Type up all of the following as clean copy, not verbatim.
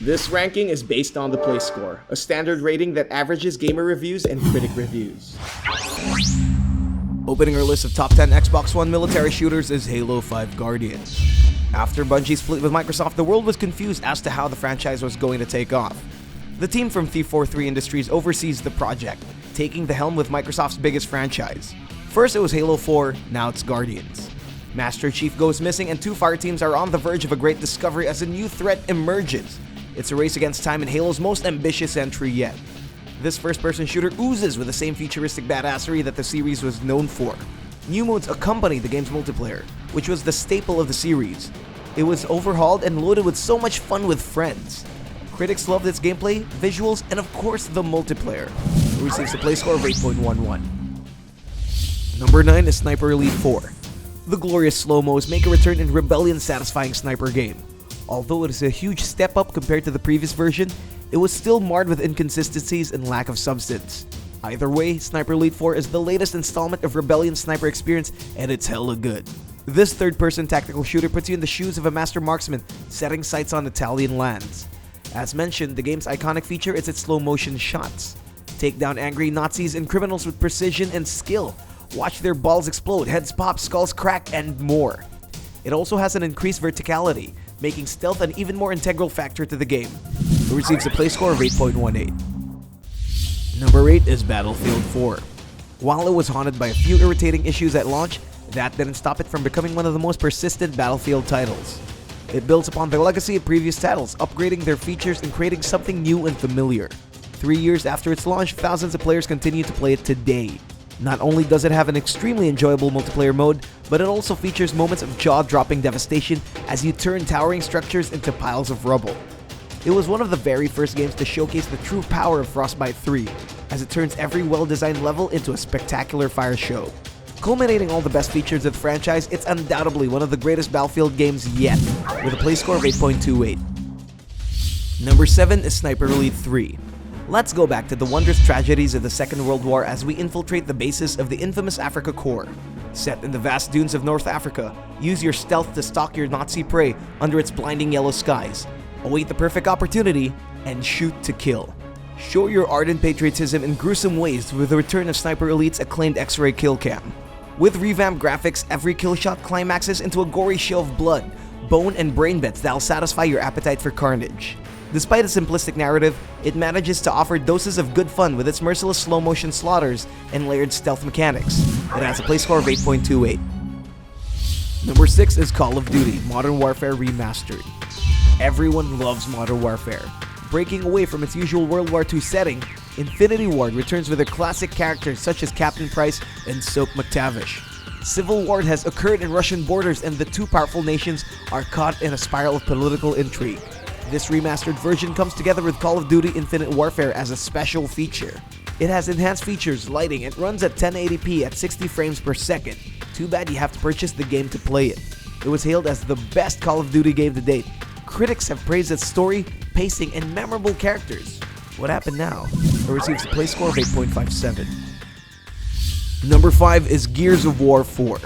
This ranking is based on the play score, a standard rating that averages gamer reviews and critic reviews. Opening our list of top 10 Xbox One military shooters is Halo 5 Guardians. After Bungie's split with Microsoft, the world was confused as to how the franchise was going to take off. The team from 343 Industries oversees the project, taking the helm with Microsoft's biggest franchise. First it was Halo 4, now it's Guardians. Master Chief goes missing and two fireteams are on the verge of a great discovery as a new threat emerges. It's a race against time in Halo's most ambitious entry yet. This first-person shooter oozes with the same futuristic badassery that the series was known for. New modes accompany the game's multiplayer, which was the staple of the series. It was overhauled and loaded with so much fun with friends. Critics loved its gameplay, visuals, and of course the multiplayer. It receives a play score of 8.11. Number 9 is Sniper Elite 4. The glorious slow-mos make a return in Rebellion's satisfying sniper game. Although it is a huge step up compared to the previous version, it was still marred with inconsistencies and lack of substance. Either way, Sniper Elite 4 is the latest installment of Rebellion's sniper experience, and it's hella good. This third-person tactical shooter puts you in the shoes of a master marksman setting sights on Italian lands. As mentioned, the game's iconic feature is its slow-motion shots. Take down angry Nazis and criminals with precision and skill. Watch their balls explode, heads pop, skulls crack, and more. It also has an increased verticality, making stealth an even more integral factor to the game. It receives a play score of 8.18. Number 8 is Battlefield 4. While it was haunted by a few irritating issues at launch, that didn't stop it from becoming one of the most persistent Battlefield titles. It builds upon the legacy of previous titles, upgrading their features and creating something new and familiar. 3 years after its launch, thousands of players continue to play it today. Not only does it have an extremely enjoyable multiplayer mode, but it also features moments of jaw-dropping devastation as you turn towering structures into piles of rubble. It was one of the very first games to showcase the true power of Frostbite 3, as it turns every well-designed level into a spectacular fire show. Culminating all the best features of the franchise, it's undoubtedly one of the greatest Battlefield games yet, with a play score of 8.28. Number 7 is Sniper Elite 3. Let's go back to the wondrous tragedies of the Second World War as we infiltrate the bases of the infamous Afrika Korps. Set in the vast dunes of North Africa, use your stealth to stalk your Nazi prey under its blinding yellow skies. Await the perfect opportunity, and shoot to kill. Show your ardent patriotism in gruesome ways with the return of Sniper Elite's acclaimed X-ray kill cam. With revamped graphics, every kill shot climaxes into a gory show of blood, bone, and brain bits that'll satisfy your appetite for carnage. Despite its simplistic narrative, it manages to offer doses of good fun with its merciless slow-motion slaughters and layered stealth mechanics. It has a play score of 8.28. Number 6 is Call of Duty Modern Warfare Remastered. Everyone loves Modern Warfare. Breaking away from its usual World War II setting, Infinity Ward returns with their classic characters such as Captain Price and Soap McTavish. Civil war has occurred in Russian borders and the two powerful nations are caught in a spiral of political intrigue. This remastered version comes together with Call of Duty Infinite Warfare as a special feature. It has enhanced features, lighting, and runs at 1080p at 60 frames per second. Too bad you have to purchase the game to play it. It was hailed as the best Call of Duty game to date. Critics have praised its story, pacing, and memorable characters. What happened now? It receives a play score of 8.57. Number 5 is Gears of War 4.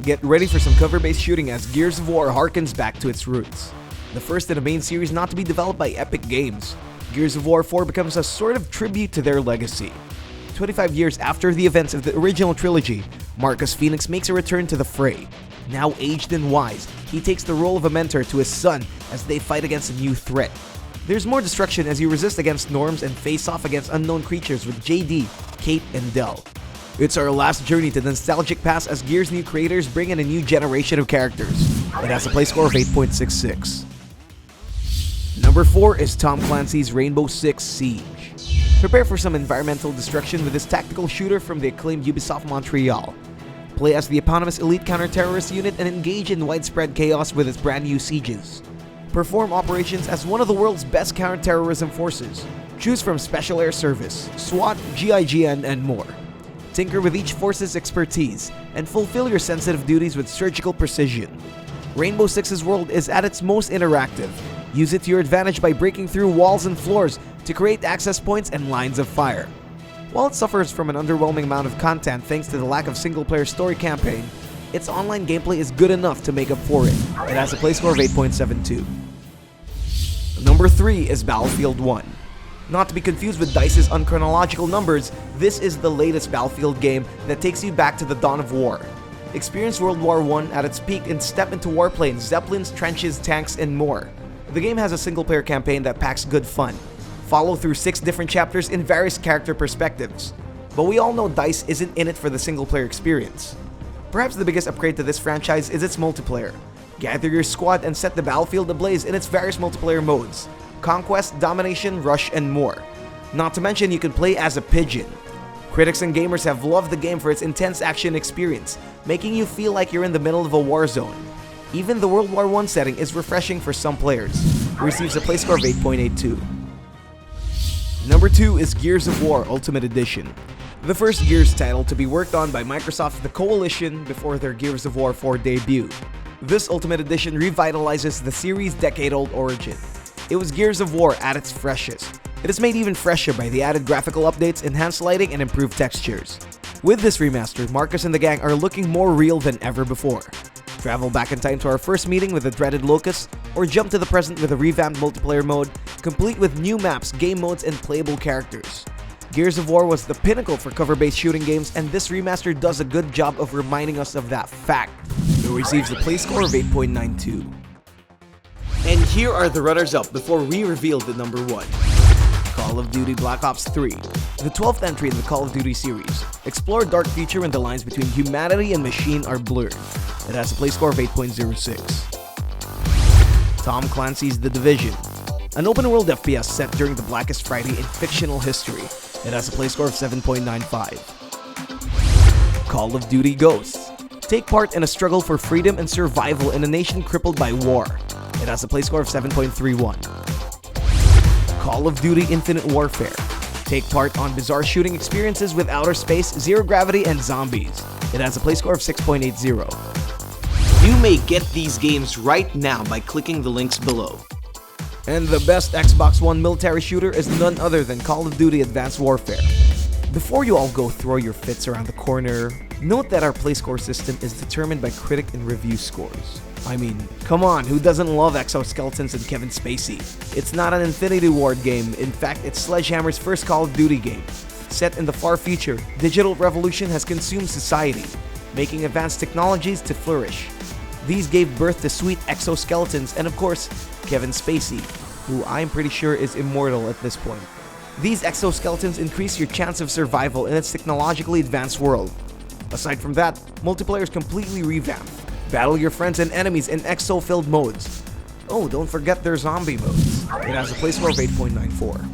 Get ready for some cover-based shooting as Gears of War harkens back to its roots. The first in a main series not to be developed by Epic Games, Gears of War 4 becomes a sort of tribute to their legacy. 25 years after the events of the original trilogy, Marcus Phoenix makes a return to the fray. Now aged and wise, he takes the role of a mentor to his son as they fight against a new threat. There's more destruction as you resist against norms and face off against unknown creatures with JD, Kate, and Del. It's our last journey to the nostalgic past as Gears' new creators bring in a new generation of characters. It has a play score of 8.66. Number 4 is Tom Clancy's Rainbow Six Siege. Prepare for some environmental destruction with this tactical shooter from the acclaimed Ubisoft Montreal. Play as the eponymous elite counter-terrorist unit and engage in widespread chaos with its brand new sieges. Perform operations as one of the world's best counter-terrorism forces. Choose from Special Air Service, SWAT, GIGN, and more. Tinker with each force's expertise and fulfill your sensitive duties with surgical precision. Rainbow Six's world is at its most interactive. Use it to your advantage by breaking through walls and floors to create access points and lines of fire. While it suffers from an underwhelming amount of content thanks to the lack of single-player story campaign, its online gameplay is good enough to make up for it. It has a play score of 8.72. Number 3 is Battlefield 1. Not to be confused with DICE's unchronological numbers, this is the latest Battlefield game that takes you back to the dawn of war. Experience World War I at its peak and step into warplanes, zeppelins, trenches, tanks, and more. The game has a single-player campaign that packs good fun. Follow through 6 different chapters in various character perspectives. But we all know DICE isn't in it for the single-player experience. Perhaps the biggest upgrade to this franchise is its multiplayer. Gather your squad and set the battlefield ablaze in its various multiplayer modes: Conquest, Domination, Rush, and more. Not to mention you can play as a pigeon. Critics and gamers have loved the game for its intense action experience, making you feel like you're in the middle of a war zone. Even the World War I setting is refreshing for some players. It receives a play score of 8.82. Number 2 is Gears of War Ultimate Edition. The first Gears title to be worked on by Microsoft The Coalition before their Gears of War 4 debut. This Ultimate Edition revitalizes the series' decade-old origin. It was Gears of War at its freshest. It is made even fresher by the added graphical updates, enhanced lighting, and improved textures. With this remaster, Marcus and the gang are looking more real than ever before. Travel back in time to our first meeting with the dreaded Locust, or jump to the present with a revamped multiplayer mode, complete with new maps, game modes, and playable characters. Gears of War was the pinnacle for cover-based shooting games, and this remaster does a good job of reminding us of that fact. It receives a play score of 8.92. And here are the runners-up before we reveal the number 1. Call of Duty Black Ops 3, the 12th entry in the Call of Duty series. Explore a dark future when the lines between humanity and machine are blurred. It has a play score of 8.06. Tom Clancy's The Division, an open-world FPS set during the Blackest Friday in fictional history. It has a play score of 7.95. Call of Duty Ghosts, take part in a struggle for freedom and survival in a nation crippled by war. It has a play score of 7.31. Call of Duty Infinite Warfare, take part on bizarre shooting experiences with outer space, zero gravity, and zombies. It has a play score of 6.80. You may get these games right now by clicking the links below. And the best Xbox One military shooter is none other than Call of Duty Advanced Warfare. Before you all go throw your fits around the corner, note that our play score system is determined by critic and review scores. I mean, come on, who doesn't love exoskeletons and Kevin Spacey? It's not an Infinity Ward game, in fact it's Sledgehammer's first Call of Duty game. Set in the far future, digital revolution has consumed society, making advanced technologies to flourish. These gave birth to sweet exoskeletons and of course, Kevin Spacey, who I'm pretty sure is immortal at this point. These exoskeletons increase your chance of survival in its technologically advanced world. Aside from that, multiplayer is completely revamped. Battle your friends and enemies in exo-filled modes. Oh, don't forget their zombie modes. It has a play score of 8.94.